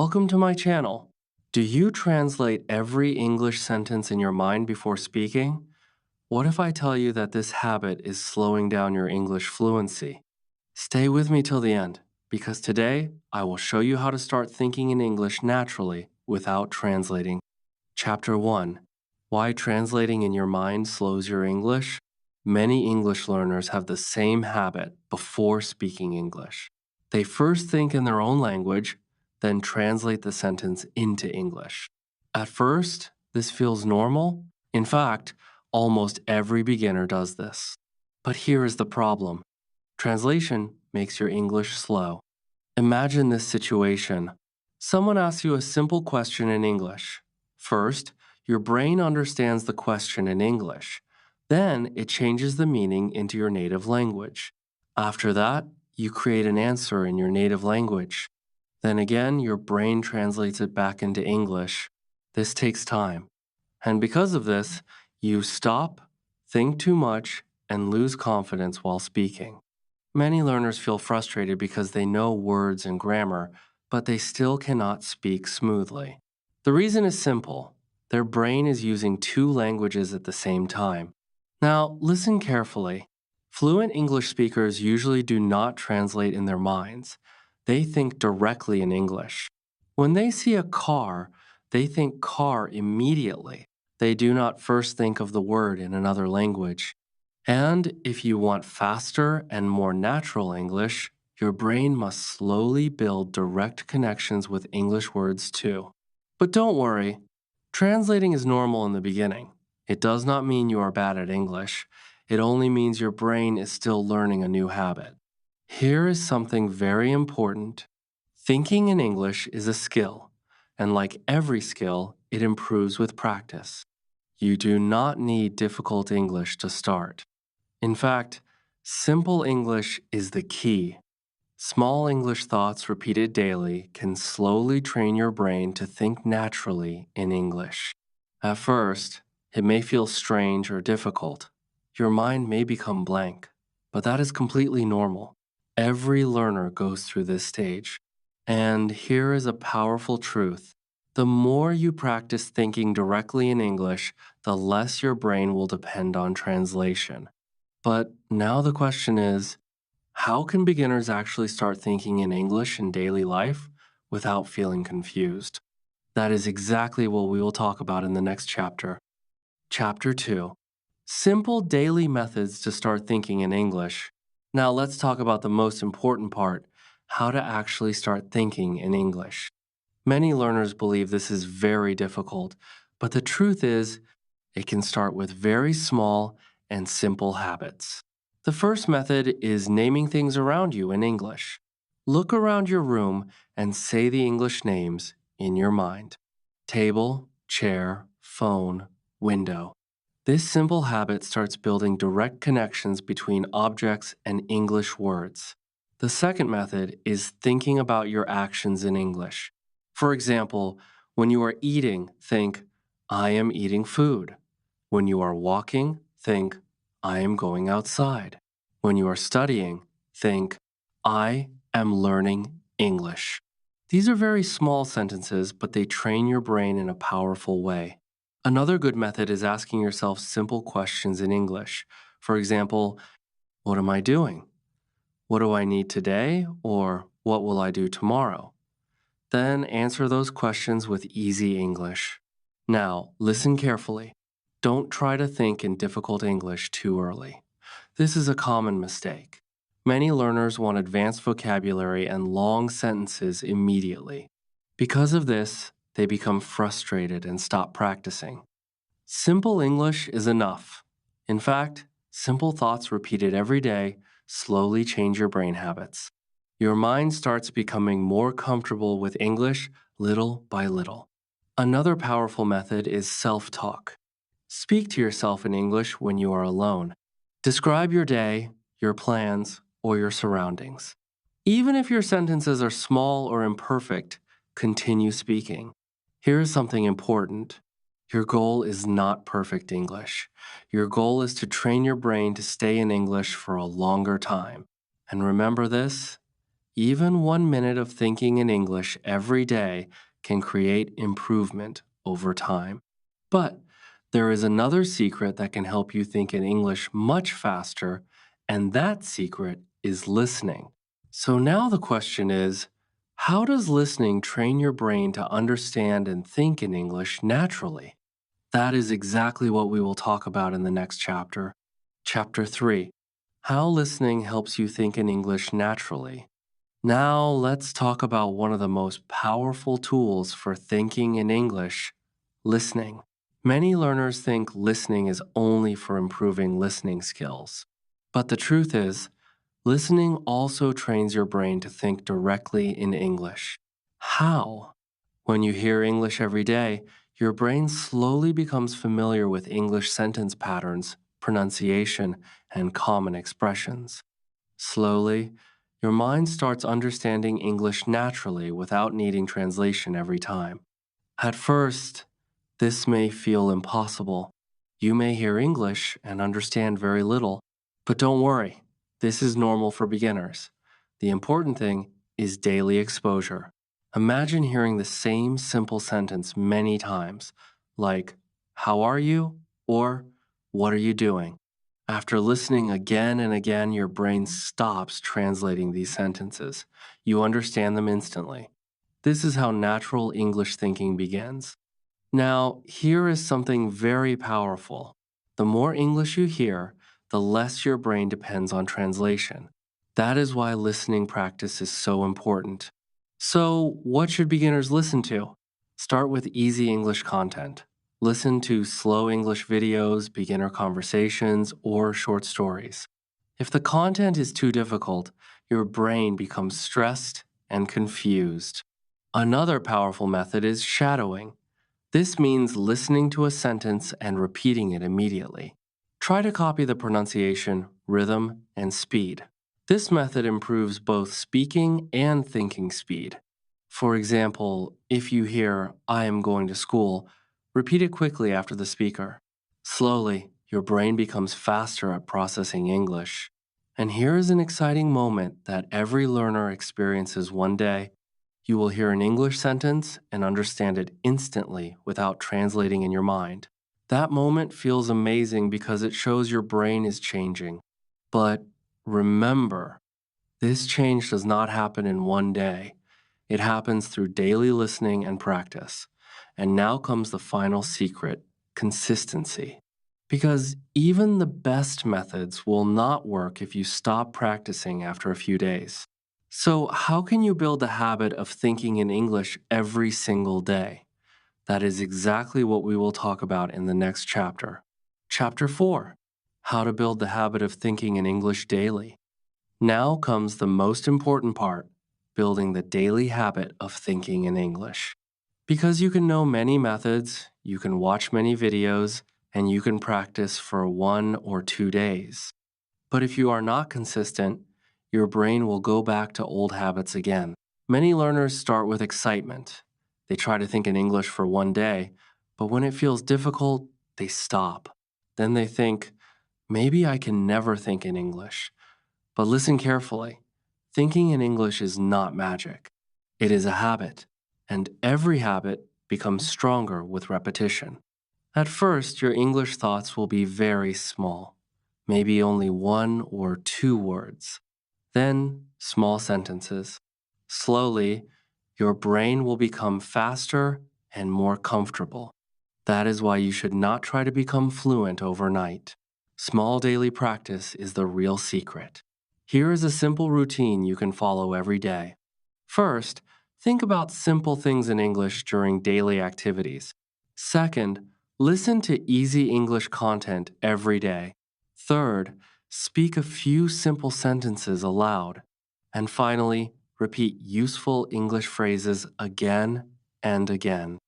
Welcome to my channel. Do you translate every English sentence in your mind before speaking? What if I tell you that this habit is slowing down your English fluency? Stay with me till the end, because today I will show you how to start thinking in English naturally without translating. Chapter 1: Why translating in your mind slows your English? Many English learners have the same habit before speaking English. They first think in their own language, then translate the sentence into English. At first, this feels normal. In fact, almost every beginner does this. But here is the problem: translation makes your English slow. Imagine this situation. Someone asks you a simple question in English. First, your brain understands the question in English. Then it changes the meaning into your native language. After that, you create an answer in your native language. Then again, your brain translates it back into English. This takes time. And because of this, you stop, think too much, and lose confidence while speaking. Many learners feel frustrated because they know words and grammar, but they still cannot speak smoothly. The reason is simple: their brain is using two languages at the same time. Now, listen carefully. Fluent English speakers usually do not translate in their minds. They think directly in English. When they see a car, they think car immediately. They do not first think of the word in another language. And if you want faster and more natural English, your brain must slowly build direct connections with English words too. But don't worry, translating is normal in the beginning. It does not mean you are bad at English. It only means your brain is still learning a new habit. Here is something very important. Thinking in English is a skill, and like every skill, it improves with practice. You do not need difficult English to start. In fact, simple English is the key. Small English thoughts repeated daily can slowly train your brain to think naturally in English. At first, it may feel strange or difficult. Your mind may become blank, but that is completely normal. Every learner goes through this stage. And here is a powerful truth: the more you practice thinking directly in English, the less your brain will depend on translation. But now the question is, how can beginners actually start thinking in English in daily life without feeling confused? That is exactly what we will talk about in the next chapter. Chapter 2: Simple daily methods to start thinking in English. Now let's talk about the most important part: how to actually start thinking in English. Many learners believe this is very difficult, but the truth is, it can start with very small and simple habits. The first method is naming things around you in English. Look around your room and say the English names in your mind: table, chair, phone, window. This simple habit starts building direct connections between objects and English words. The second method is thinking about your actions in English. For example, when you are eating, think, I am eating food. When you are walking, think, I am going outside. When you are studying, think, I am learning English. These are very small sentences, but they train your brain in a powerful way. Another good method is asking yourself simple questions in English. For example, what am I doing? What do I need today? Or what will I do tomorrow? Then answer those questions with easy English. Now, listen carefully. Don't try to think in difficult English too early. This is a common mistake. Many learners want advanced vocabulary and long sentences immediately. Because of this, they become frustrated and stop practicing. Simple English is enough. In fact, simple thoughts repeated every day slowly change your brain habits. Your mind starts becoming more comfortable with English little by little. Another powerful method is self-talk. Speak to yourself in English when you are alone. Describe your day, your plans, or your surroundings. Even if your sentences are small or imperfect, continue speaking. Here is something important. Your goal is not perfect English. Your goal is to train your brain to stay in English for a longer time. And remember this: Even 1 minute of thinking in English every day can create improvement over time. But there is another secret that can help you think in English much faster, and that secret is listening. So now the question is, how does listening train your brain to understand and think in English naturally? That is exactly what we will talk about in the next chapter. Chapter 3: How Listening Helps You Think in English Naturally. Now, let's talk about one of the most powerful tools for thinking in English: listening. Many learners think listening is only for improving listening skills. But the truth is, listening also trains your brain to think directly in English. How? When you hear English every day, your brain slowly becomes familiar with English sentence patterns, pronunciation, and common expressions. Slowly, your mind starts understanding English naturally without needing translation every time. At first, this may feel impossible. You may hear English and understand very little, but don't worry, this is normal for beginners. The important thing is daily exposure. Imagine hearing the same simple sentence many times, like, "How are you?" or "What are you doing?" After listening again and again, your brain stops translating these sentences. You understand them instantly. This is how natural English thinking begins. Now, here is something very powerful. The more English you hear, the less your brain depends on translation. That is why listening practice is so important. So, what should beginners listen to? Start with easy English content. Listen to slow English videos, beginner conversations, or short stories. If the content is too difficult, your brain becomes stressed and confused. Another powerful method is shadowing. This means listening to a sentence and repeating it immediately. Try to copy the pronunciation, rhythm, and speed. This method improves both speaking and thinking speed. For example, if you hear, "I am going to school," repeat it quickly after the speaker. Slowly, your brain becomes faster at processing English. And here is an exciting moment that every learner experiences one day. You will hear an English sentence and understand it instantly without translating in your mind. That moment feels amazing because it shows your brain is changing. But remember, this change does not happen in one day. It happens through daily listening and practice. And now comes the final secret: consistency. Because even the best methods will not work if you stop practicing after a few days. So, how can you build the habit of thinking in English every single day? That is exactly what we will talk about in the next chapter. Chapter 4: How to Build the Habit of Thinking in English Daily. Now comes the most important part: building the daily habit of thinking in English. Because you can know many methods, you can watch many videos, and you can practice for 1 or 2 days. But if you are not consistent, your brain will go back to old habits again. Many learners start with excitement. They try to think in English for one day, but when it feels difficult, they stop. Then they think, maybe I can never think in English. But listen carefully. Thinking in English is not magic. It is a habit, and every habit becomes stronger with repetition. At first, your English thoughts will be very small, maybe only 1 or 2 words. Then, small sentences. Slowly, your brain will become faster and more comfortable. That is why you should not try to become fluent overnight. Small daily practice is the real secret. Here is a simple routine you can follow every day. First, think about simple things in English during daily activities. Second, listen to easy English content every day. Third, speak a few simple sentences aloud. And finally, repeat useful English phrases again and again.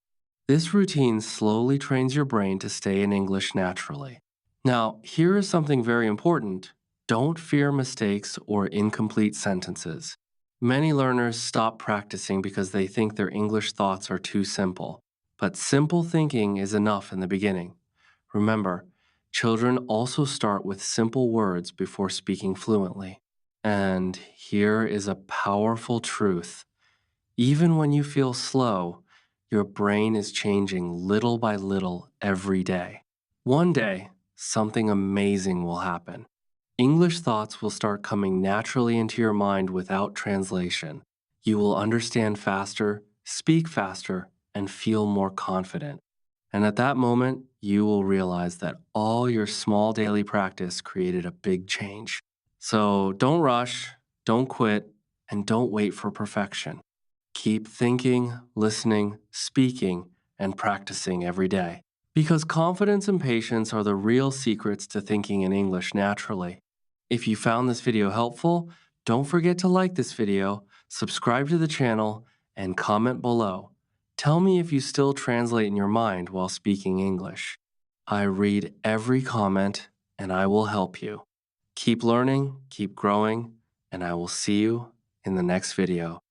This routine slowly trains your brain to stay in English naturally. Now, here is something very important. Don't fear mistakes or incomplete sentences. Many learners stop practicing because they think their English thoughts are too simple. But simple thinking is enough in the beginning. Remember, children also start with simple words before speaking fluently. And here is a powerful truth. Even when you feel slow, your brain is changing little by little every day. One day, something amazing will happen. English thoughts will start coming naturally into your mind without translation. You will understand faster, speak faster, and feel more confident. And at that moment, you will realize that all your small daily practice created a big change. So don't rush, don't quit, and don't wait for perfection. Keep thinking, listening, speaking, and practicing every day. Because confidence and patience are the real secrets to thinking in English naturally. If you found this video helpful, don't forget to like this video, subscribe to the channel, and comment below. Tell me if you still translate in your mind while speaking English. I read every comment and I will help you. Keep learning, keep growing, and I will see you in the next video.